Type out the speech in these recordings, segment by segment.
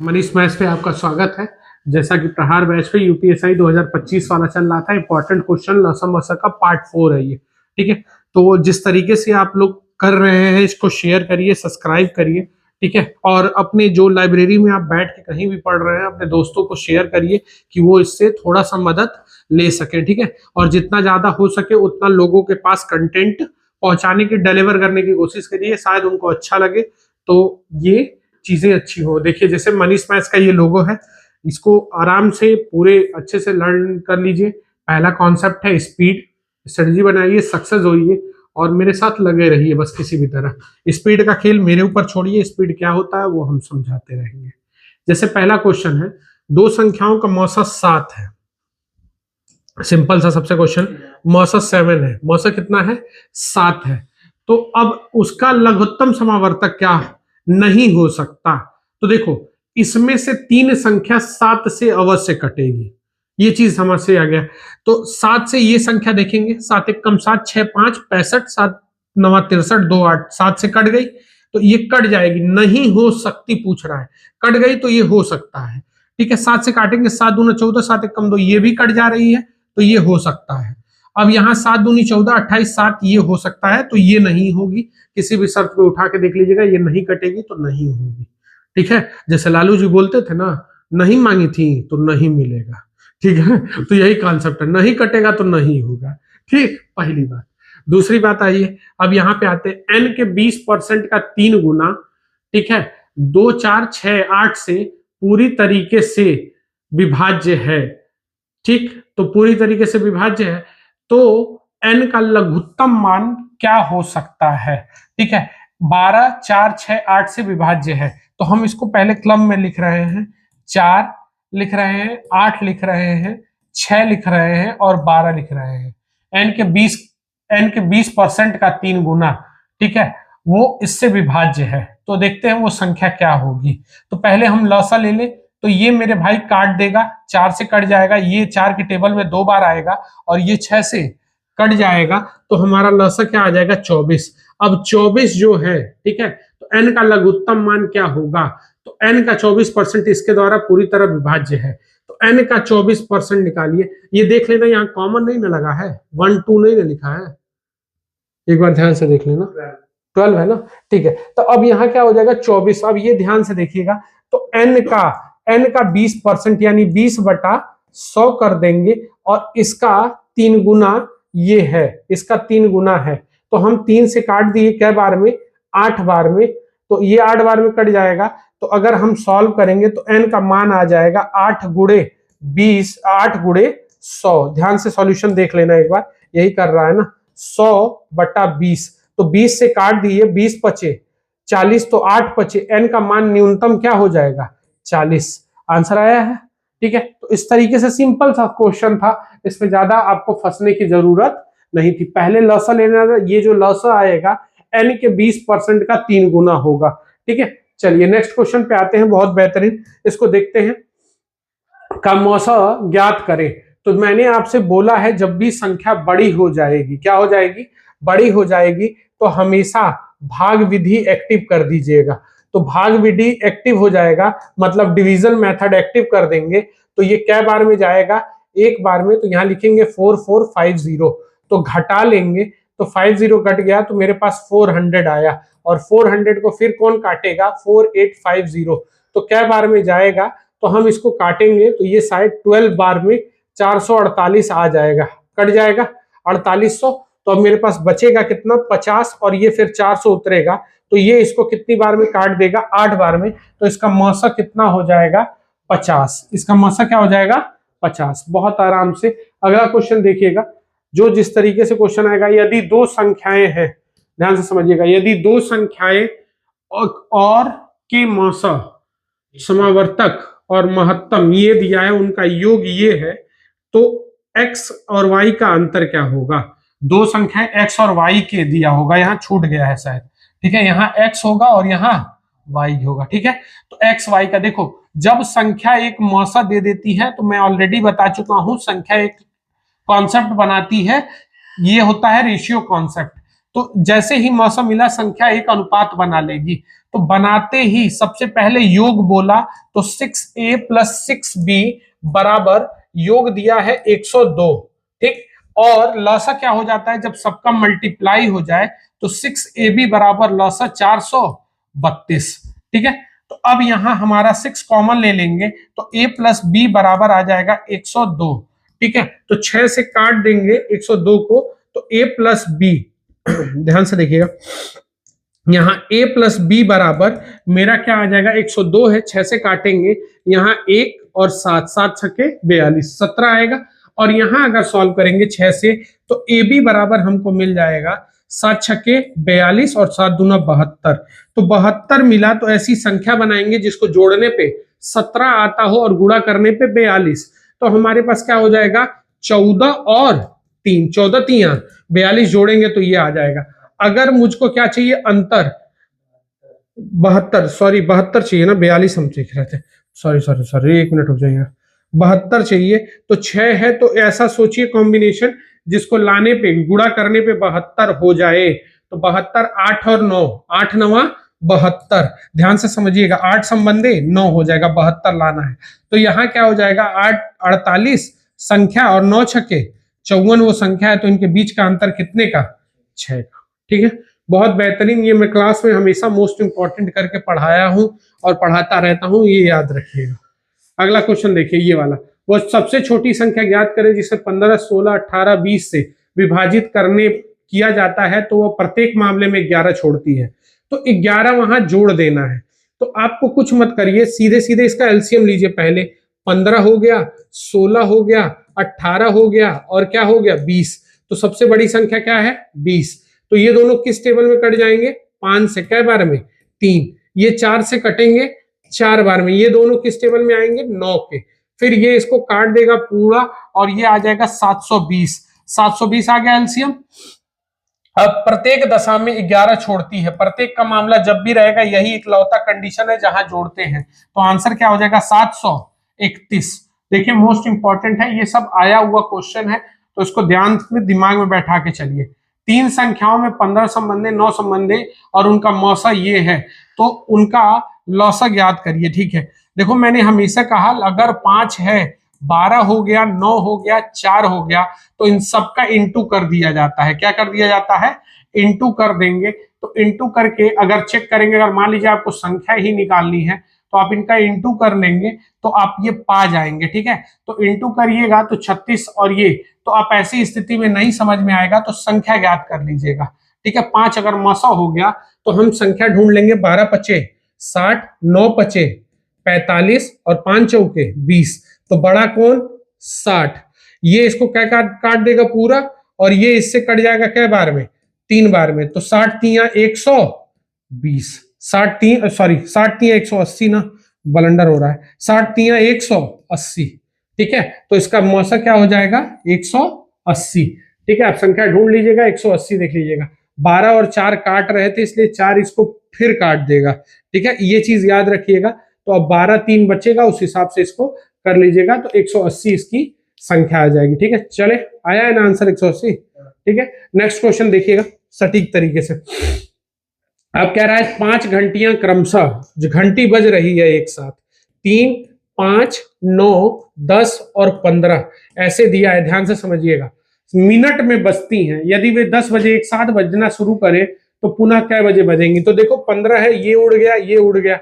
Manish maths पे आपका स्वागत है। जैसा कि प्रहार बैच पे यूपीएससी 2025 वाला चल रहा था, इंपॉर्टेंट क्वेश्चन लसम का पार्ट 4 है ये। ठीक है, तो जिस तरीके से आप लोग कर रहे हैं इसको शेयर करिए, सब्सक्राइब करिए। ठीक है, और अपने जो लाइब्रेरी में आप बैठ के कहीं भी पढ़ रहे हैं अपने दोस्तों को शेयर करिए कि वो इससे थोड़ा सा मदद ले सके। ठीक है, और जितना ज्यादा हो सके उतना लोगों के पास कंटेंट पहुंचाने की, डिलीवर करने की कोशिश करिए, शायद उनको अच्छा लगे तो ये चीजें अच्छी हो। देखिए जैसे मनीष मैथ्स का ये लोगो है, इसको आराम से पूरे अच्छे से लर्न कर लीजिए। पहला कॉन्सेप्ट है स्पीड, स्ट्रेटजी बनाइए, सक्सेस होइए और मेरे साथ लगे रहिए बस किसी भी तरह। स्पीड का खेल मेरे ऊपर छोड़िए, स्पीड क्या होता है वो हम समझाते रहेंगे। जैसे पहला क्वेश्चन है, दो संख्याओं का मौसा 7 है। सिंपल सा सबसे क्वेश्चन, मौसा 7 है, मौसा कितना है 7 है। तो अब उसका लघुत्तम समावर्तक क्या नहीं हो सकता। तो देखो इसमें से 3 संख्या 7 से अवश्य कटेगी, ये चीज समझ से आ गया। तो 7 से ये संख्या देखेंगे, 7 एक कम 7, 6 5 65, 7 9 63, 2 8, 7 से कट गई तो ये कट जाएगी। नहीं हो सकती पूछ रहा है, कट गई तो ये हो सकता है। ठीक है, 7 से काटेंगे, 7 दूना 14, 7 एक कम 2, ये भी कट जा रही है तो ये हो सकता है। अब यहाँ 7 दूनी 14, 28 7, ये हो सकता है तो ये नहीं होगी। किसी भी शर्त पे उठा के देख लीजिएगा, ये नहीं कटेगी तो नहीं होगी। ठीक है, जैसे लालू जी बोलते थे ना, नहीं मांगी थी तो नहीं मिलेगा। ठीक है, तो यही कॉन्सेप्ट है, नहीं कटेगा तो नहीं होगा। ठीक, पहली बात। दूसरी बात आइए, अब यहाँ पे आते हैं, n के 20% का 3 गुना, ठीक है, 2 4 6 8 से पूरी तरीके से विभाज्य है। ठीक, तो पूरी तरीके से विभाज्य है तो n का लघुत्तम मान क्या हो सकता है। ठीक है, 12 4 6 8 से विभाज्य है तो हम इसको पहले क्रम में लिख रहे हैं, 4 लिख रहे हैं, 8 लिख रहे हैं, 6 लिख रहे हैं और 12 लिख रहे हैं। n के 20% का 3 गुना, ठीक है, वो इससे विभाज्य है। तो देखते हैं वो संख्या क्या होगी। तो पहले हम लसा ले ले, तो ये मेरे भाई काट देगा, 4 से कट जाएगा, ये 4 की टेबल में 2 बार आएगा और ये 6 से कट जाएगा तो हमारा लसा क्या आ जाएगा 24। अब 24 जो है, ठीक है, तो n का लघुत्तम मान क्या होगा। तो n का 24% इसके द्वारा पूरी तरह विभाज्य है तो n का 24% निकालिए। ये देख लेना, यहाँ कॉमन नहीं ना लगा है, 1 2 नहीं ना लिखा है, एक बार ध्यान से देख लेना, 12 है ना। ठीक है, तो अब यहाँ क्या हो जाएगा 24। अब ये ध्यान से देखिएगा, तो n का 20% यानी 20/100 कर देंगे और इसका 3 गुना ये है, इसका 3 गुना है। तो हम 3 से काट दिए कै बार में, 8 बार में, तो ये 8 बार में कट जाएगा। तो अगर हम सॉल्व करेंगे तो n का मान आ जाएगा 8 गुणे 20, 8 गुणे 100। ध्यान से सॉल्यूशन देख लेना एक बार, यही कर रहा है ना, 100/20। तो 20 से काट दिए, 20 बचे 40, तो 8 बचे, n का मान न्यूनतम क्या हो जाएगा 40। आंसर आया है। ठीक है, तो इस तरीके से सिंपल सा क्वेश्चन था, इसमें ज्यादा आपको फंसने की जरूरत नहीं थी। पहले लसा लेना, ये जो लसा आएगा n के 20% का 3 गुना होगा। ठीक है, चलिए नेक्स्ट क्वेश्चन पे आते हैं, बहुत बेहतरीन, इसको देखते हैं। का मौसा ज्ञात करें। तो मैंने आपसे बोला है जब भी संख्या बड़ी हो जाएगी, क्या हो जाएगी, बड़ी हो जाएगी, तो हमेशा भाग विधि एक्टिव कर दीजिएगा। तो भाग विधि एक्टिव हो जाएगा मतलब डिवीजन मेथड एक्टिव कर देंगे तो ये कै बार में जाएगा, एक बार में। तो यहाँ लिखेंगे 4450, तो घटा लेंगे तो 50 कट गया तो मेरे पास 400 आया और 400 को फिर कौन काटेगा 4850, तो कै बार में जाएगा। तो हम इसको काटेंगे तो ये शायद 12 बार में 448 आ जाएगा, कट जाएगा 4800। तो अब मेरे पास बचेगा कितना 50 और ये फिर 400 उतरेगा तो ये इसको कितनी बार में काट देगा 8 बार में। तो इसका मौसा कितना हो जाएगा 50, इसका मौसा क्या हो जाएगा 50। बहुत आराम से अगला क्वेश्चन देखिएगा, जो जिस तरीके से क्वेश्चन आएगा, यदि 2 संख्याएं हैं, ध्यान से समझिएगा, यदि 2 संख्याएं और के मौसा समावर्तक और महत्तम ये दिया है, उनका योग ये है, तो x और y का अंतर क्या होगा। 2 संख्याएं x और y के दिया होगा, यहाँ छूट गया है शायद। ठीक है, यहाँ x होगा और यहाँ y होगा। ठीक है, तो x y का देखो, जब संख्या एक मौसा दे देती है तो मैं ऑलरेडी बता चुका हूं, संख्या एक कॉन्सेप्ट बनाती है, ये होता है रेशियो कॉन्सेप्ट। तो जैसे ही मौसम मिला संख्या एक अनुपात बना लेगी। तो बनाते ही सबसे पहले योग बोला, तो 6a + 6b बराबर योग दिया है 102, ठीक। और लौसा क्या हो जाता है जब सबका मल्टीप्लाई हो जाए, तो 6ab बराबर लौसा 432, ठीक है। तो अब यहां हमारा 6 कॉमन ले लेंगे, तो a + b बराबर आ जाएगा 102, ठीक है। तो 6 से काट देंगे 102 को, तो a + b ध्यान से देखिएगा, यहाँ a + b बराबर मेरा क्या आ जाएगा, 102 है, 6 से काटेंगे, यहाँ 1 और 7, 7 छके 42, 17 आएगा। और यहां अगर सॉल्व करेंगे 6 से, तो ए बी बराबर हमको मिल जाएगा 7 छके 42 और 7 दूना 72। तो 72 मिला, तो ऐसी संख्या बनाएंगे जिसको जोड़ने पे 17 आता हो और गुणा करने पे 42। तो हमारे पास क्या हो जाएगा, 14 और 3, 14 3 42 जोड़ेंगे तो ये आ जाएगा। अगर मुझको क्या चाहिए, अंतर 72, सॉरी 72 चाहिए ना, 42 हम सीख रहे थे, सॉरी सॉरी सॉरी, 1 मिनट रुक जाइएगा, 72 चाहिए। तो 6 है, तो ऐसा सोचिए कॉम्बिनेशन जिसको लाने पे गुणा करने पे 72 हो जाए। तो 72, 8 और 9, 8 9 72, ध्यान से समझिएगा, 8 संबंधे 9 हो जाएगा, 72 लाना है। तो यहाँ क्या हो जाएगा, 8 48 संख्या और 9 छके 54 वो संख्या है, तो इनके बीच का अंतर कितने का, 6 का, ठीक है। बहुत बेहतरीन, ये मैं क्लास में हमेशा मोस्ट इंपॉर्टेंट करके पढ़ाया हूं और पढ़ाता रहता हूं, ये याद रखिएगा। अगला क्वेश्चन देखिए, ये वाला, वो सबसे छोटी संख्या ज्ञात करें जिसे 15 16 18 20 से विभाजित करने किया जाता है, तो वो प्रत्येक मामले में 11 छोड़ती है। तो 11 वहां जोड़ देना है। तो आपको कुछ मत करिए, सीधे सीधे इसका एलसीएम लीजिए। पहले 15 हो गया, 16 हो गया, 18 हो गया और क्या हो गया, 20। तो सबसे बड़ी संख्या क्या है, 20। तो ये दोनों किस टेबल में कट जाएंगे, 5 से, कै बार में, 3। ये 4 से कटेंगे 4 बार में, ये दोनों किस टेबल में आएंगे, 9 के। फिर ये इसको काट देगा पूरा और ये आ जाएगा 720, 720 आ गया एलसीएम। अब प्रत्येक दशा में 11 छोड़ती है, प्रत्येक का मामला जब भी रहेगा यही इकलौता कंडीशन है जहां जोड़ते हैं। तो आंसर क्या हो जाएगा, 731। देखिए मोस्ट इंपॉर्टेंट है, ये सब आया हुआ क्वेश्चन है, तो इसको ध्यान में दिमाग में बैठा के चलिए। 3 संख्याओं में 15 संबंधे, 9 संबंधे और उनका मौसा ये है, तो उनका लौसा याद करिए, ठीक है। देखो मैंने हमेशा कहा, अगर 5 है, 12 हो गया, 9 हो गया, 4 हो गया, तो इन सबका इंटू कर दिया जाता है। क्या कर दिया जाता है, इंटू कर देंगे। तो इंटू करके अगर चेक करेंगे, अगर मान लीजिए आपको संख्या ही निकालनी है, तो आप इनका इंटू कर लेंगे तो आप ये पा जाएंगे, ठीक है। तो इंटू करिएगा तो 36 और ये, तो आप ऐसी स्थिति में नहीं समझ में आएगा तो संख्या ज्ञात कर लीजिएगा, ठीक है। 5 अगर मौसा हो गया तो हम संख्या ढूंढ लेंगे, 12 पचे 60, 9 पचे 45 और 5 चौके 20। तो बड़ा कौन, 60। ये इसको क्या काट देगा पूरा, और ये इससे कट जाएगा कै बार में, 3 बार में। तो 60 3 120, 60 3 सॉरी 60 3 180 ना, बलंडर हो रहा है, 60 3 180, ठीक है। तो इसका मौसा क्या हो जाएगा, 180, ठीक है। आप संख्या ढूंढ लीजिएगा, 180 देख लीजिएगा। 12 और 4 काट रहे थे इसलिए 4 इसको फिर काट देगा, ठीक है, ये चीज याद रखिएगा। तो अब 12 3 बचेगा, उस हिसाब से इसको कर लीजिएगा, तो 180 इसकी संख्या आ जाएगी, ठीक है। चले, आया है ना आंसर 180, ठीक है। नेक्स्ट क्वेश्चन देखिएगा सटीक तरीके से। अब कह रहा है 5 घंटियां क्रमशः, जो घंटी बज रही है एक साथ, 3 5 9 10 और 15 ऐसे दिया है, ध्यान से समझिएगा, मिनट में बजती हैं। यदि वे 10 बजे एक साथ बजना शुरू करें तो पुनः कै बजे बजेंगी। तो देखो 15 है, ये उड़ गया, ये उड़ गया,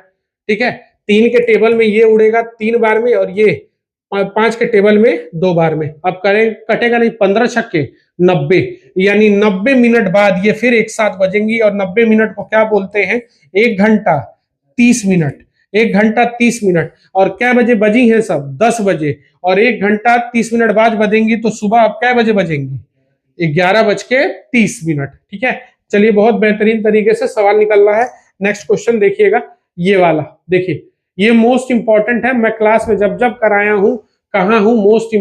ठीक है। 3 के टेबल में ये उड़ेगा 3 बार में, और ये 5 के टेबल में 2 बार में। अब करें, कटेगा नहीं, 15 छक्के 90, यानी 90 मिनट बाद ये फिर एक साथ बजेंगी। और 90 मिनट को क्या बोलते हैं, 1 घंटा 30 मिनट, 1 घंटा 30 मिनट। और क्या बजे बजी हैं सब, 10 बजे, और 1 घंटा 30 मिनट बाद बजेंगी, तो सुबह अब क्या बजे बजेंगी, 11:30, ठीक है। चलिए, बहुत बेहतरीन तरीके से सवाल निकल रहा है। नेक्स्ट क्वेश्चन देखिएगा, ये वाला देखिए, ये मोस्ट इंपॉर्टेंट है, मैं क्लास में जब जब कराया हूं, कहां हूं, मोस्ट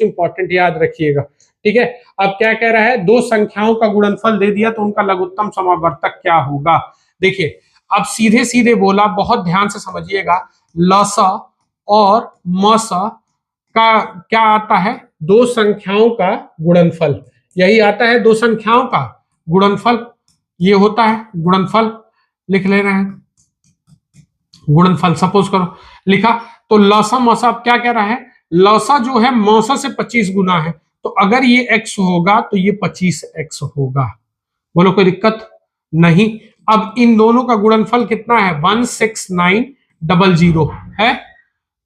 इंपॉर्टेंट याद रखिएगा, ठीक है। अब क्या कह रहा है, 2 संख्याओं का गुणनफल दे दिया तो उनका लघुत्तम समावर्तक क्या होगा। देखिए अब सीधे सीधे बोला, बहुत ध्यान से समझिएगा, लसा और मसा का क्या आता है, 2 संख्याओं का गुणनफल, यही आता है 2 संख्याओं का गुणनफल ये होता है, गुणनफल लिख ले रहे हैं, गुणनफल सपोज करो लिखा। तो लसा मसा अब क्या कह रहा है, लसा जो है मौसा से 25 गुना है, तो अगर ये x होगा तो ये 25x होगा। बोलो कोई दिक्कत नहीं। अब इन दोनों का गुणनफल कितना है, 16900 है।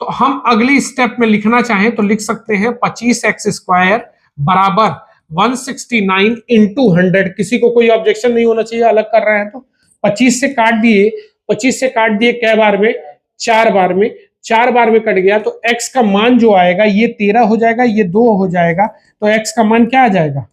तो हम अगली स्टेप में लिखना चाहें तो लिख सकते हैं 25x स्क्वायर बराबर 169 इंटू 100। किसी को कोई ऑब्जेक्शन नहीं होना चाहिए, अलग कर रहे हैं तो 25 से काट दिए, 25 से काट दिए कै बार में, 4 बार में, 4 बार में कट गया तो x का मान जो आएगा ये 13 हो जाएगा, ये 2 हो जाएगा, तो x का मान क्या आ जाएगा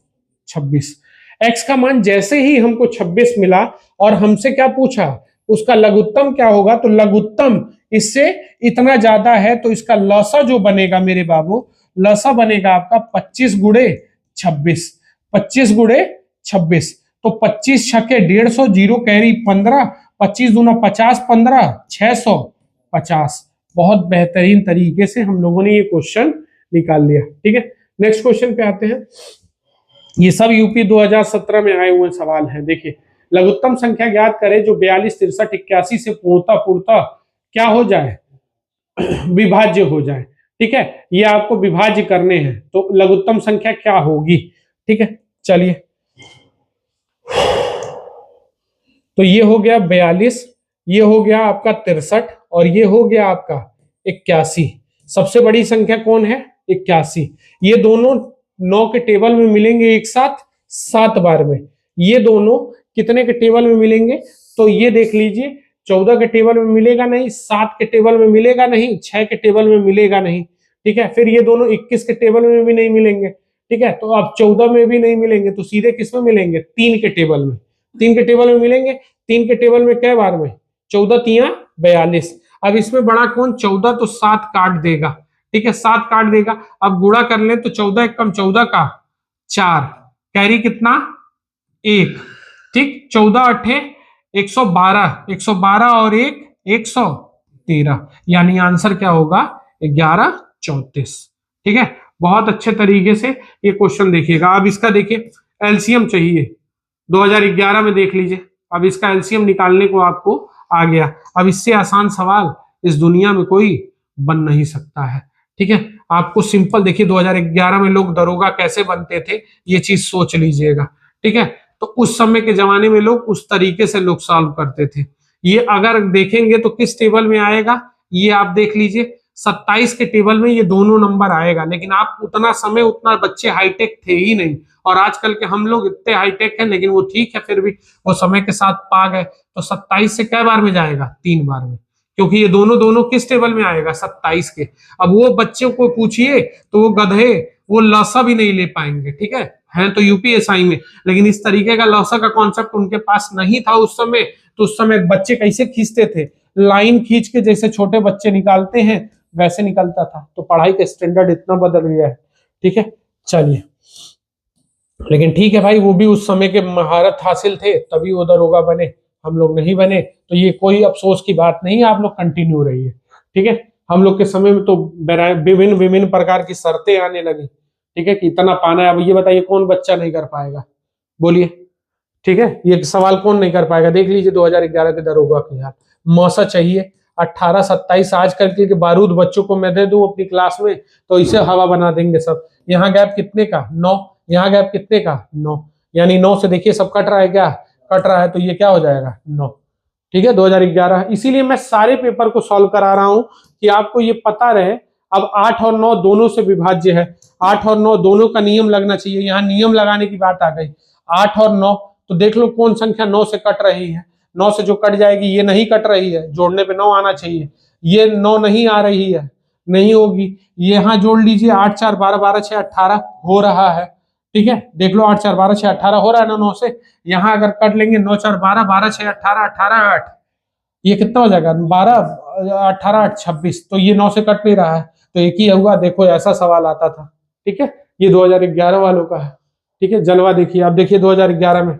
26। x का मान जैसे ही हमको 26 मिला और हमसे क्या पूछा उसका लघुत्तम क्या होगा, तो लघुत्तम इससे इतना ज्यादा है तो इसका लसा जो बनेगा मेरे बाबू, लसा बनेगा आपका 25 गुणे 26, 25 गुणे 26। तो 25 छक्के 150, जीरो कैरी 15, 25 दूना 50, 15 650। बहुत बेहतरीन तरीके से हम लोगों ने ये क्वेश्चन निकाल लिया। ठीक है, नेक्स्ट क्वेश्चन पे आते हैं। ये सब यूपी 2017 में आए हुए सवाल हैं। देखिए, लघुत्तम संख्या ज्ञात करें जो 42, 63, 81 से पूर्णतः क्या हो जाए, विभाज्य हो जाए। ठीक है, ये आपको विभाज्य करने हैं, तो लघुत्तम संख्या क्या होगी। ठीक है, चलिए, तो ये हो गया 42, ये हो गया आपका 63 और ये हो गया आपका 81। सबसे बड़ी संख्या कौन है, 81। ये दोनों 9 के टेबल में मिलेंगे एक साथ 7 बार में। ये दोनों कितने के टेबल में मिलेंगे, तो ये देख लीजिए 14 के टेबल में मिलेगा नहीं, 7 के टेबल में मिलेगा नहीं, 6 के टेबल में मिलेगा नहीं। ठीक है, फिर ये दोनों 21 के टेबल में भी नहीं मिलेंगे। ठीक है, तो अब 14 में भी नहीं मिलेंगे, तो सीधे किस में मिलेंगे, 3 के टेबल में। 3 के टेबल में मिलेंगे, 3 के टेबल में कै बार में, 14 तिया 42। अब इसमें बड़ा कौन, 14, तो 7 काट देगा। ठीक है, 7 काट देगा। अब गुणा कर ले तो 14 कम 14 का 4, कैरी कितना 1। ठीक, 14 अठे 112, 112 और 1 113, यानी आंसर क्या होगा 1134। ठीक है, बहुत अच्छे तरीके से ये क्वेश्चन देखिएगा। अब इसका देखिए एलसीएम चाहिए, 2011 में देख लीजिए। अब इसका एलसीएम निकालने को आपको आ गया। अब इससे आसान सवाल इस दुनिया में कोई बन नहीं सकता है। ठीक है, आपको सिंपल देखिए 2011 में लोग दरोगा कैसे बनते थे, ये चीज सोच लीजिएगा। ठीक है, तो उस समय के जमाने में लोग उस तरीके से लोग सॉल्व करते थे। ये अगर देखेंगे तो किस टेबल में आएगा, ये आप देख लीजिए 27 के टेबल में ये दोनों नंबर आएगा। लेकिन आप उतना समय, उतना बच्चे हाईटेक थे ही नहीं, और आजकल के हम लोग इतने हाईटेक हैं, लेकिन वो ठीक है, फिर भी वो समय के साथ पा गए। तो 27 से कै बार में जाएगा, 3 बार में, क्योंकि ये दोनों किस टेबल में आएगा, 27 के। अब वो बच्चों को पूछिए तो वो गधे, वो लसा भी नहीं ले पाएंगे। ठीक है तो यूपीएसआई में, लेकिन इस तरीके का लसा का कॉन्सेप्ट उनके पास नहीं था उस समय। तो उस समय बच्चे कैसे खींचते थे, लाइन खींच के, जैसे छोटे बच्चे निकालते हैं वैसे निकलता था। तो पढ़ाई का स्टैंडर्ड इतना बदल गया है। ठीक है, चलिए, लेकिन ठीक है भाई, वो भी उस समय के महारत हासिल थे, तभी वो दरोगा बने, हम लोग नहीं बने। तो ये कोई अफसोस की बात नहीं है, आप लोग कंटिन्यू रहिए। ठीक है, हम लोग के समय में तो विभिन्न विभिन्न प्रकार की शर्तें आने लगी। ठीक है, कि इतना पाना है। अब ये बताइए कौन बच्चा नहीं कर पाएगा, बोलिए। ठीक है, ये सवाल कौन नहीं कर पाएगा। देख लीजिए 2011 के दरोगा की हाल, मौसा चाहिए 18, 27। आजकल के बारूद बच्चों को मैं दे दूं अपनी क्लास में तो इसे हवा बना देंगे सब। यहाँ गैप कितने का 9, यहाँ गैप कितने का 9, यानी 9 से देखिए सब कट रहा है, क्या कट रहा है, तो ये क्या हो जाएगा 9। ठीक है, 2011। इसीलिए मैं सारे पेपर को सॉल्व करा रहा हूं कि आपको ये पता रहे। अब 8 और 9 दोनों से विभाज्य है, 8 और 9 दोनों का नियम लगना चाहिए। यहाँ नियम लगाने की बात आ गई, 8 और 9, तो देख लो कौन संख्या 9 से कट रही है। 9 से जो कट जाएगी ये नहीं कट रही है, जोड़ने पे 9 आना चाहिए। ये 9 नहीं आ रही है, नहीं होगी। यहाँ जोड़ लीजिए 8 4 12, 12 6 18 हो रहा है। ठीक है, देख लो 8 4 12 6 18 हो रहा है ना 9 से। यहाँ अगर कट लेंगे 9 4 12, 12 6 18, 18 8, ये कितना हो जाएगा 12 18 8 26। तो ये 9 से कट नहीं रहा है, तो एक ही हुआ। देखो ऐसा सवाल आता था। ठीक है, ये 2011 वालों का है। ठीक है, जलवा देखिए। अब देखिए 2011 में,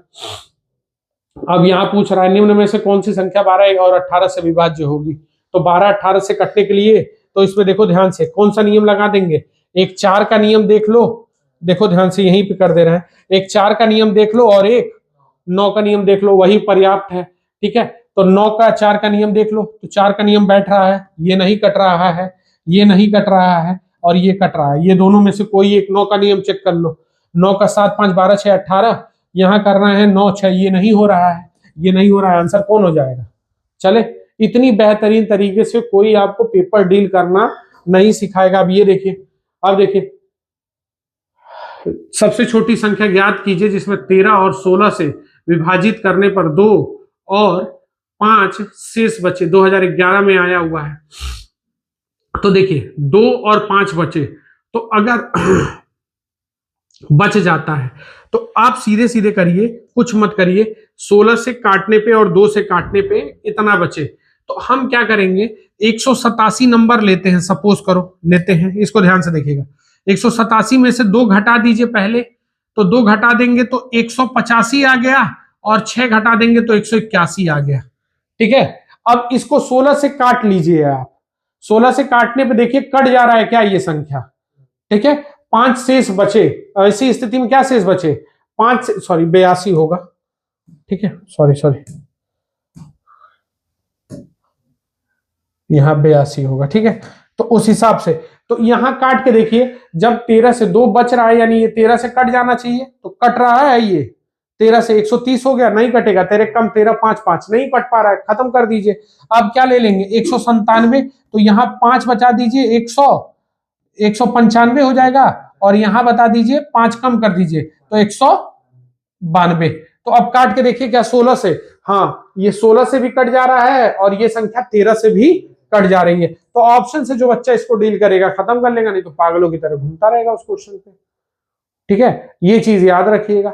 अब यहाँ पूछ रहा है निम्न में से कौन सी संख्या 12 और 18 से विभाज्य होगी। तो 12 18 से कटने के लिए तो इसमें देखो ध्यान से कौन सा नियम लगा देंगे। एक 4 का नियम देख लो, देखो ध्यान से यहीं पे कर दे रहे हैं। एक 4 का नियम देख लो और एक 9 का नियम देख लो, वही पर्याप्त है। ठीक है, तो 9 का 4 का नियम देख लो, तो 4 का नियम बैठ रहा है, ये नहीं कट रहा है, ये नहीं कट रहा है और ये कट रहा है। ये दोनों में से कोई एक 9 का नियम चेक कर लो। 9 का 7 5 12 6 18, यहाँ करना है 9 6, ये नहीं हो रहा है, ये नहीं हो रहा है, आंसर कौन हो जाएगा? चले, इतनी बेहतरीन तरीके से कोई आपको पेपर डील करना नहीं सिखाएगा। अब ये देखिए, अब देखिए, सबसे छोटी संख्या ज्ञात कीजिए जिसमें 13 और 16 से विभाजित करने पर 2 और 5 शेष बचे। 2011 में आया हुआ है। तो देखिए 2 और 5 बचे, तो अगर बच जाता है तो आप सीधे सीधे करिए, कुछ मत करिए। 16 से काटने पे और 2 से काटने पे इतना बचे, तो हम क्या करेंगे, 187 नंबर लेते हैं, सपोज करो लेते हैं, इसको ध्यान से देखिएगा। 187 में से 2 घटा दीजिए पहले, तो 2 घटा देंगे तो 185 आ गया, और 6 घटा देंगे तो 181 आ गया। ठीक है, अब इसको 16 से काट लीजिए आप। 16 से काटने पे देखिए कट जा रहा है क्या ये संख्या। ठीक है, 5 शेष बचे। ऐसी स्थिति में क्या शेष बचे? 5, सॉरी 82 होगा। ठीक है, सॉरी यहां 82 होगा। ठीक है, तो उस हिसाब से तो यहां काट के देखिए, जब 13 से 2 बच रहा है, यानी ये 13 से कट जाना चाहिए, तो कट रहा है ये 13 से 130 हो गया, नहीं कटेगा, 13 कम 13 5 5 नहीं कट पा रहा है, खत्म कर दीजिए। अब क्या ले लेंगे, 197, तो यहाँ 5 बचा दीजिए, 195 हो जाएगा, और यहां बता दीजिए 5 कम कर दीजिए तो 192। तो अब काट के देखिए क्या 16 से, हाँ ये 16 से भी कट जा रहा है और ये संख्या 13 से भी कट जा रही है। तो ऑप्शन से जो बच्चा इसको डील करेगा खत्म कर लेगा, नहीं तो पागलों की तरह घूमता रहेगा उस क्वेश्चन पे। ठीक है, ये चीज याद रखिएगा।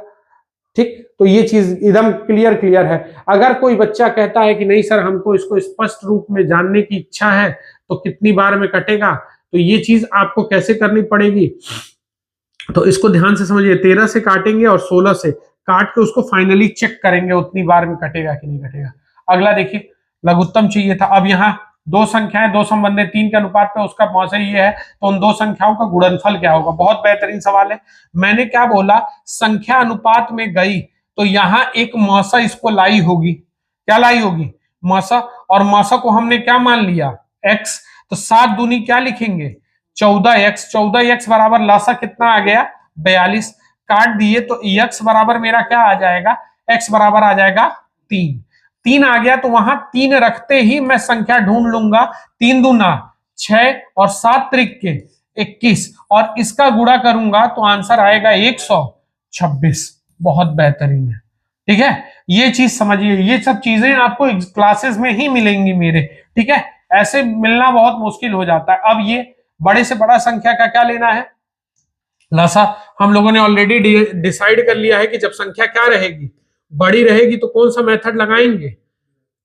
ठीक, तो ये चीज एकदम क्लियर है। अगर कोई बच्चा कहता है कि नहीं सर हमको इसको स्पष्ट रूप में जानने की इच्छा है, तो कितनी बार में कटेगा, तो ये चीज आपको कैसे करनी पड़ेगी, तो इसको ध्यान से समझिए। 13 से काटेंगे और 16 से काट के उसको फाइनली चेक करेंगे उतनी बार में कटेगा कि नहीं कटेगा। अगला देखिए, लघुत्तम चाहिए था। अब यहाँ 2 संख्याएं 2 संबंधित 3 के अनुपात पे उसका मौसा ये है, तो उन 2 संख्याओं का गुणनफल क्या होगा? बहुत बेहतरीन सवाल है। मैंने क्या बोला, संख्या अनुपात में गई तो यहाँ एक मौसा इसको लाई होगी। क्या लाई होगी? मौसा। और मौसा को हमने क्या मान लिया? x। तो 7 दूनी क्या लिखेंगे? 14x। 14x बराबर लासा कितना आ गया? 42। काट दिए तो x बराबर मेरा क्या आ जाएगा? x बराबर आ जाएगा 3। 3 आ गया तो वहां 3 रखते ही मैं संख्या ढूंढ लूंगा। 3 दूना 6 और 7 त्रिक के 21, और इसका गुणा करूंगा तो आंसर आएगा 126। बहुत बेहतरीन है। ठीक है, ये चीज समझिए, ये सब चीजें आपको क्लासेस में ही मिलेंगी मेरे। ठीक है, ऐसे मिलना बहुत मुश्किल हो जाता है। अब ये बड़े से बड़ा संख्या का क्या लेना है? लसा। हम लोगों ने ऑलरेडी डिसाइड कर लिया है कि जब संख्या क्या रहेगी, बड़ी रहेगी, तो कौन सा मेथड लगाएंगे?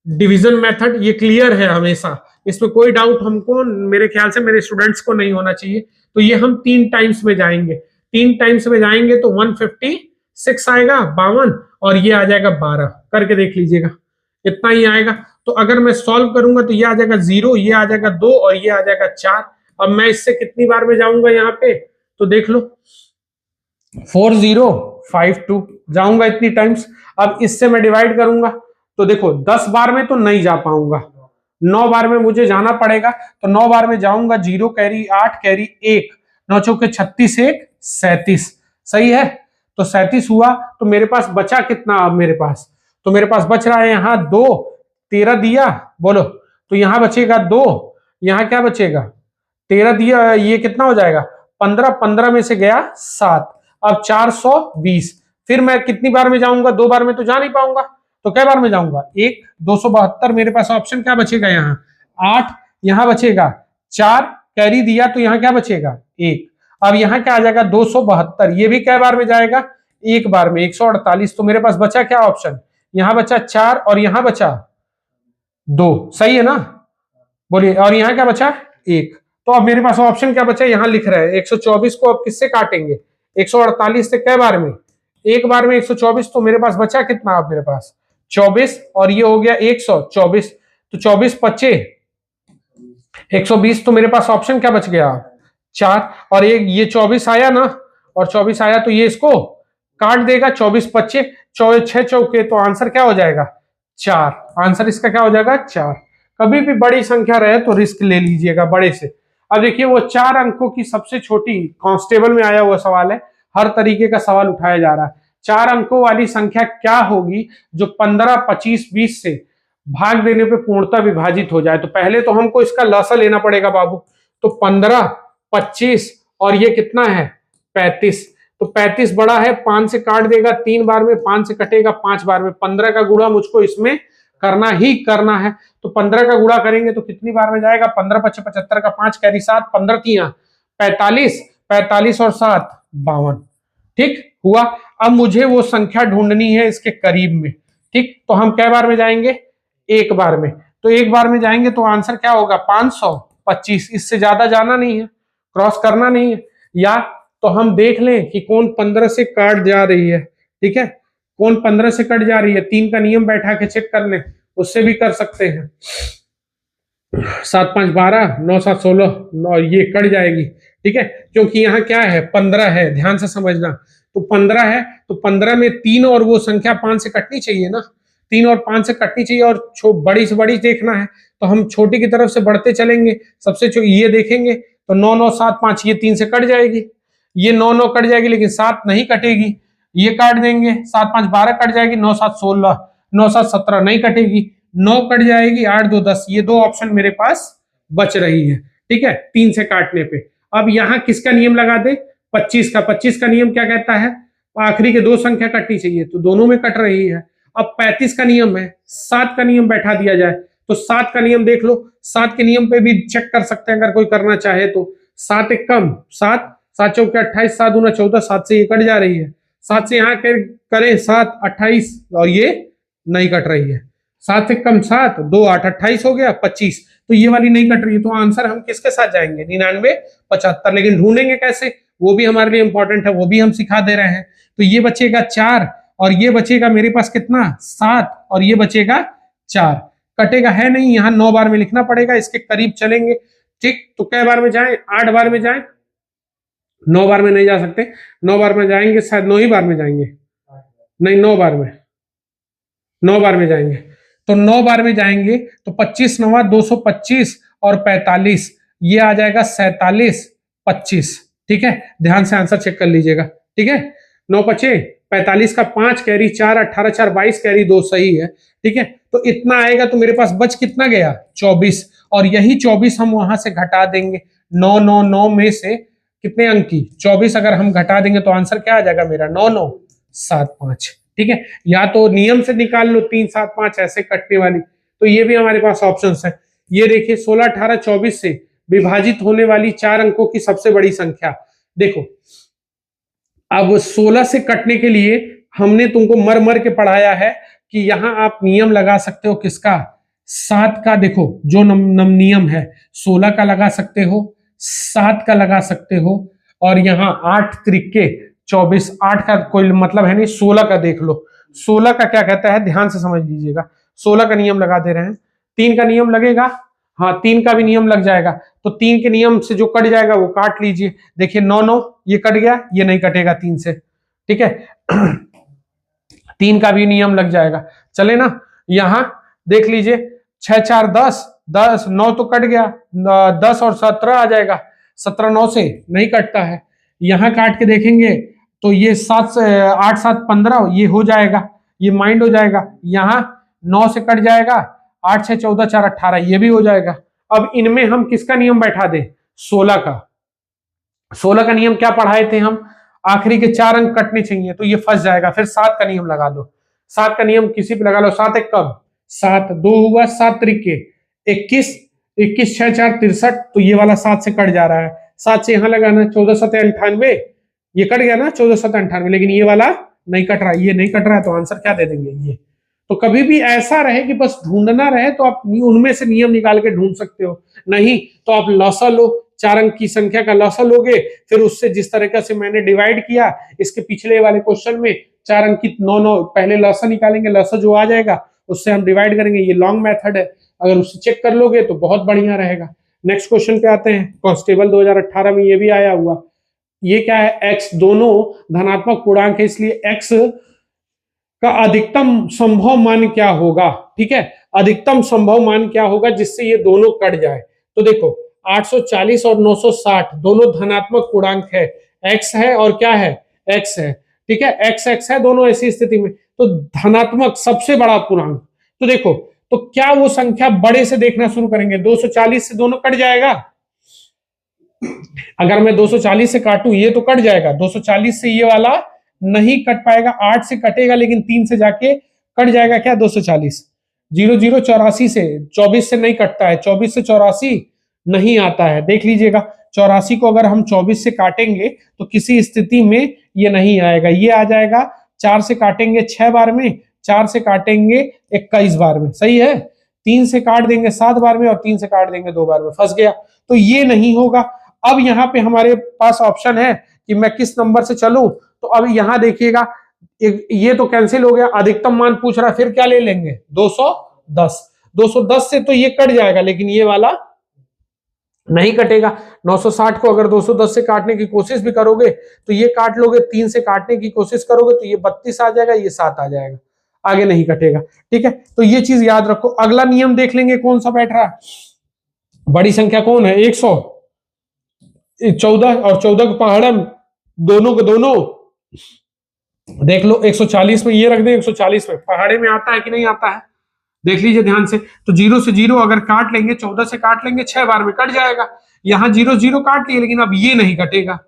Division method. ये क्लियर है हमेशा, इसमें कोई डाउट हमको, मेरे ख्याल से मेरे स्टूडेंट्स को नहीं होना चाहिए। तो ये हम 3 टाइम्स में जाएंगे। 3 टाइम्स में जाएंगे तो 156 आएगा, 52, और ये आ जाएगा 12। करके देख लीजिएगा, इतना ही आएगा। तो अगर मैं सॉल्व करूंगा तो ये आ जाएगा 0, ये आ जाएगा 2 और ये आ जाएगा 4। अब मैं इससे कितनी बार में जाऊंगा यहाँ पे, तो देख लो 4052 जाऊंगा इतनी टाइम्स। अब इससे मैं डिवाइड करूंगा तो देखो 10 बार में तो नहीं जा पाऊंगा, 9 बार में मुझे जाना पड़ेगा। तो 9 बार में जाऊंगा, 0 कैरी 8 कैरी 1, 9 चौके 36, 1 37। सही है, तो 37 हुआ। तो मेरे पास बचा कितना? अब मेरे पास तो मेरे पास बच रहा है यहाँ 2, 13 दिया, बोलो, तो यहाँ बचेगा 2, यहाँ क्या बचेगा? 13 दिया, ये कितना हो जाएगा? 15, 15 में से गया 7। अब 420। फिर मैं कितनी बार में जाऊंगा? 2 बार में तो जा नहीं पाऊंगा, तो कै बार में जाऊंगा? 1। 272 मेरे पास ऑप्शन क्या बचेगा? यहाँ 8, यहाँ बचेगा 4, कैरी दिया तो यहाँ क्या बचेगा? 1। अब यहाँ क्या आ जाएगा? 272। ये भी कै बार में जाएगा? 1 बार में, 148। तो मेरे पास बचा क्या ऑप्शन? यहाँ बचा 4 और यहाँ बचा 2। सही है ना, बोलिए। और यहाँ क्या बचा? 1। तो अब मेरे पास ऑप्शन क्या बचा? यहाँ लिख रहे हैं 124 को अब किससे काटेंगे? 148 से कै बार में? 1 बार में 124। तो मेरे पास बचा कितना? अब मेरे पास 24, और ये हो गया 124। तो 24 बचे 120। तो मेरे पास ऑप्शन क्या बच गया? 4। और एक ये 24 आया ना, और 24 आया तो ये इसको काट देगा 24 25 6 चौके, तो आंसर क्या हो जाएगा 4। आंसर इसका क्या हो जाएगा 4। कभी भी बड़ी संख्या रहे तो रिस्क ले लीजिएगा बड़े से। अब देखिए वो 4 अंकों की सबसे छोटी, कांस्टेबल में आया हुआ सवाल है, हर तरीके का सवाल उठाया जा रहा है। 4 अंकों वाली संख्या क्या होगी जो 15 25 20 से भाग देने पे पूर्णतः विभाजित हो जाए? तो पहले तो हमको इसका लसा लेना पड़ेगा बाबू। तो 15 25 और ये कितना है 35। तो 35 बड़ा है, 5 से काट देगा 3 बार में, 5 से कटेगा 5 बार में। 15 का गुणा मुझको इसमें करना ही करना है। तो 15 का गुणा करेंगे तो कितनी बार में जाएगा? 15 25 75 का 5 कैरी 7, 15 3 45, 45 और 7 52। ठीक हुआ। अब मुझे वो संख्या ढूंढनी है इसके करीब में। ठीक, तो हम कै बार में जाएंगे? एक बार में। तो एक बार में जाएंगे तो आंसर क्या होगा 525। इससे ज्यादा जाना नहीं है, क्रॉस करना नहीं है। या तो हम देख लें कि कौन 15 से काट जा रही है। ठीक है, कौन 15 से कट जा रही है, 3 का नियम बैठा के चेक कर लें, उससे भी कर सकते हैं। 7 5 12, 9 7 16, 9 ये कट जाएगी। ठीक है, क्योंकि यहाँ क्या है 15 है, ध्यान से समझना। तो 15 है तो 15 में 3 और वो संख्या 5 से कटनी चाहिए ना, 3 और 5 से कटनी चाहिए, और बड़ी से बड़ी देखना है तो हम छोटी की तरफ से बढ़ते चलेंगे। सबसे ये देखेंगे तो 9 9 7 5, ये 3 से कट जाएगी, ये 9 9 कट जाएगी, लेकिन 7 नहीं कटेगी, ये काट देंगे। 7 5 12 कट जाएगी, 9 7 16, 9 7 17 नहीं कटेगी, 9 कट जाएगी, 8 2 10, ये दो ऑप्शन मेरे पास बच रही है। ठीक है, 3 से काटने पे। अब यहाँ किसका नियम लगा दे? 25 का। 25 का नियम क्या कहता है? आखिरी के दो संख्या कटनी चाहिए, तो दोनों में कट रही है। अब 35 का नियम है, 7 का नियम बैठा दिया जाए तो 7 का नियम देख लो, 7 के नियम पे भी चेक कर सकते हैं अगर कोई करना चाहे तो। 7 एक कम 7, 7 चौके 28, 7 दूना 14, 7 से ये कट जा रही है। 7 से यहाँ करें 7 28 और ये नहीं कट रही है। 7 से कम 7, 2 8 28 हो गया 25, तो ये वाली नहीं कट रही है। तो आंसर हम किसके साथ जाएंगे? 99 75। लेकिन ढूंढेंगे कैसे, वो भी हमारे लिए इंपॉर्टेंट है, वो भी हम सिखा दे रहे हैं। तो ये बचेगा 4 और ये बचेगा मेरे पास कितना 7 और ये बचेगा 4। कटेगा है नहीं, यहाँ 9 बार में लिखना पड़ेगा, इसके करीब चलेंगे। ठीक, तो कै बार में जाएं? 8 बार में जाएं, 9 बार में नहीं जा सकते। 9 बार में जाएंगे, शायद 9 ही बार में जाएंगे, नहीं 9 बार में, 9 बार में जाएंगे। तो 9 बार में जाएंगे तो 25 9 225 और 45, ये आ जाएगा 47 25। ठीक है, ध्यान से आंसर चेक कर लीजिएगा। ठीक है, 9 5 45 का 5 कैरी 4, 18 4 22 कैरी 2 सही है। ठीक है, तो इतना आएगा तो मेरे पास बच कितना गया 24, और यही 24 हम वहां से घटा देंगे। 9 9 9 में से कितने अंक की 24 अगर हम घटा देंगे तो आंसर क्या आ जाएगा मेरा 9 9 7 5। ठीक है, या तो नियम से निकाल लो 3 7 5 ऐसे कटने वाली, तो ये भी हमारे पास ऑप्शंस है। ये देखिए 16 18 24 से विभाजित होने वाली 4 अंकों की सबसे बड़ी संख्या। देखो अब 16 से कटने के लिए हमने तुमको मर मर के पढ़ाया है कि यहां आप नियम लगा सकते हो किसका 7 का। देखो जो नियम है 16 का लगा सकते हो, 7 का लगा सकते हो, और यहाँ 8 त्रिके 24, 8 का कोई मतलब है नहीं, 16 का देख लो। 16 का क्या कहता है, ध्यान से समझ लीजिएगा। 16 का नियम लगा दे रहे हैं, 3 का नियम लगेगा, हाँ 3 का भी नियम लग जाएगा। तो 3 के नियम से जो कट जाएगा वो काट लीजिए। देखिए 9 9 ये कट गया, ये नहीं कटेगा 3 से। ठीक है 3 का भी नियम लग जाएगा, चले ना। यहां देख लीजिए 6 4 10 10, 9 तो कट गया, 10 और 17 आ जाएगा, 17 9 से नहीं कटता है। यहां काट के देखेंगे तो ये 7 8 7 15 ये हो जाएगा, ये माइंड हो जाएगा। यहाँ 9 से कट जाएगा, 8 6 14 4 18 ये भी हो जाएगा। अब इनमें हम किसका नियम बैठा दें? 16 का। 16 का नियम क्या पढ़ाए थे हम? आखिरी के 4 अंक कटने चाहिए, तो ये फंस जाएगा। फिर 7 का नियम लगा लो, 7 का नियम किसी पे लगा लो। 7 एक कब 7, 2 हुआ, 7 त्रिके 21, 21 6 4 63, तो ये वाला 7 से कट जा रहा है। 7 से यहां लगाना 14 7 98, ये कट गया ना 14 7 98, लेकिन ये वाला नहीं कट रहा, ये नहीं कट रहा है, तो आंसर क्या दे देंगे ये। तो कभी भी ऐसा रहे कि बस ढूंढना रहे तो आप उनमें से नियम निकाल के ढूंढ सकते हो, नहीं तो आप लॉसा लो, 4 अंक की संख्या का लॉसा लोगे, फिर उससे जिस तरीके से मैंने डिवाइड किया इसके पिछले वाले क्वेश्चन में 4 अंक की 9 9 पहले लॉसा निकालेंगे, लॉसा जो आ जाएगा उससे हम डिवाइड करेंगे। ये लॉन्ग मेथड है, अगर उससे चेक कर लोगे तो बहुत बढ़िया रहेगा। नेक्स्ट क्वेश्चन पे आते हैं। कांस्टेबल 2018 में ये भी आया हुआ, ये क्या है, x, दोनों धनात्मक पूर्णांक है, इसलिए x का अधिकतम संभव मान क्या होगा। ठीक है, अधिकतम संभव मान क्या होगा जिससे ये दोनों कट जाए। तो देखो 840 और 960 दोनों धनात्मक पूर्णांक है, x है और क्या है, x है। ठीक है, x है दोनों, ऐसी स्थिति में तो धनात्मक सबसे बड़ा पूर्णांक। तो देखो, तो क्या वो संख्या बड़े से देखना शुरू करेंगे, 240 से दोनों कट जाएगा। अगर मैं 240 से काटूं ये तो कट जाएगा, 240 से ये वाला नहीं कट पाएगा, 8 से कटेगा लेकिन 3 से जाके कट जाएगा क्या, 240। 0 0 84 से, 24 से नहीं कटता है, 24 से 84 नहीं आता है, देख लीजिएगा। 84 को अगर हम 24 से काटेंगे तो किसी स्थिति में ये नहीं आएगा, ये आ जाएगा। 4 से काटेंगे 6 बार में, 4 से काटेंगे 21 बार में, सही है। 3 से काट देंगे 7 बार में और 3 से काट देंगे 2 बार में, फंस गया। तो ये नहीं होगा। अब यहाँ पे हमारे पास ऑप्शन है कि मैं किस नंबर से चलूं। तो अब यहाँ देखिएगा, ये तो कैंसिल हो गया, अधिकतम मान पूछ रहा है, फिर क्या ले लेंगे, 210। 210 से तो ये कट जाएगा लेकिन ये वाला नहीं कटेगा। 960 को अगर 210 से काटने की कोशिश भी करोगे तो ये काट लोगे, 3 से काटने की कोशिश करोगे तो ये 32 आ जाएगा, ये 7 आ जाएगा, आगे नहीं कटेगा। ठीक है, तो ये चीज याद रखो। अगला नियम देख लेंगे कौन सा बैठ रहा है। बड़ी संख्या कौन है, 114 और 14 का पहाड़म, दोनों को दोनों देख लो। 140 में ये रख दे, 140 में पहाड़े में आता है कि नहीं आता है, देख लीजिए ध्यान से। तो 0 से 0 अगर काट लेंगे, 14 से काट लेंगे, 6 बार में कट जाएगा। यहाँ 0 0 काट लिए लेकिन अब ये नहीं कटेगा,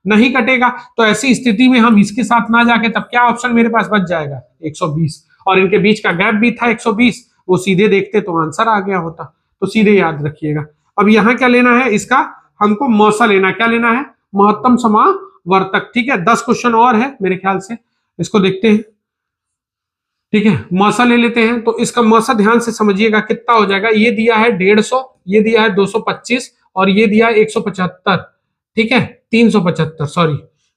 नहीं कटेगा। तो ऐसी स्थिति में हम इसके साथ ना जाके तब क्या ऑप्शन मेरे पास बच जाएगा, 120, और इनके बीच का गैप भी था 120, वो सीधे देखते तो आंसर आ गया होता। तो सीधे याद रखिएगा। अब यहाँ क्या लेना है, इसका हमको मौसा लेना, क्या लेना है, महत्तम समावर्तक। ठीक है, 10 क्वेश्चन और है मेरे ख्याल से, इसको देखते हैं। ठीक है, मौसा ले लेते हैं। तो इसका मौसा ध्यान से समझिएगा कितना हो जाएगा। ये दिया है 150, ये दिया है 225 और ये दिया है 175। ठीक है, 375 सॉरी।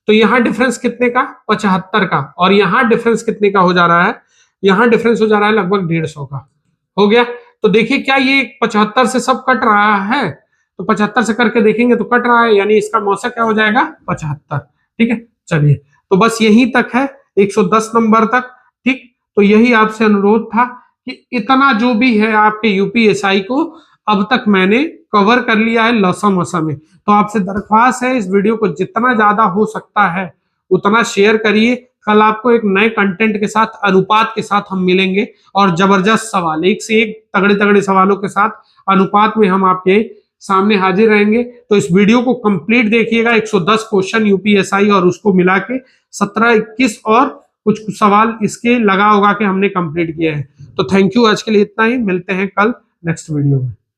तो यहाँ डिफरेंस कितने का, 75 का, और यहाँ डिफरेंस कितने का हो जा रहा है, यहाँ डिफरेंस हो जा रहा है लगभग 150 का। हो गया। तो देखिए क्या ये 75 से सब कट रहा है, तो 75 से करके देखेंगे तो कट रहा है, यानी इसका मौसा क्या हो जाएगा, 75। ठीक है, चलिए तो बस यहीं तक है, 110 नंबर तक। ठीक, तो यही आपसे अनुरोध था कि इतना जो भी है आपके यूपीएसआई को अब तक मैंने कवर कर लिया है लसम वसम में। तो आपसे दरख्वास्त है इस वीडियो को जितना ज्यादा हो सकता है उतना शेयर करिए। कल आपको एक नए कंटेंट के साथ, अनुपात के साथ हम मिलेंगे और जबरदस्त सवाल, एक से एक तगड़े तगड़े सवालों के साथ अनुपात में हम आपके सामने हाजिर रहेंगे। तो इस वीडियो को कंप्लीट देखिएगा। 110 क्वेश्चन यूपीएसआई और उसको मिला के 17, 21 और कुछ सवाल इसके लगा होगा कि हमने कंप्लीट किया है। तो थैंक यू, आज के लिए इतना ही, मिलते हैं कल नेक्स्ट वीडियो में।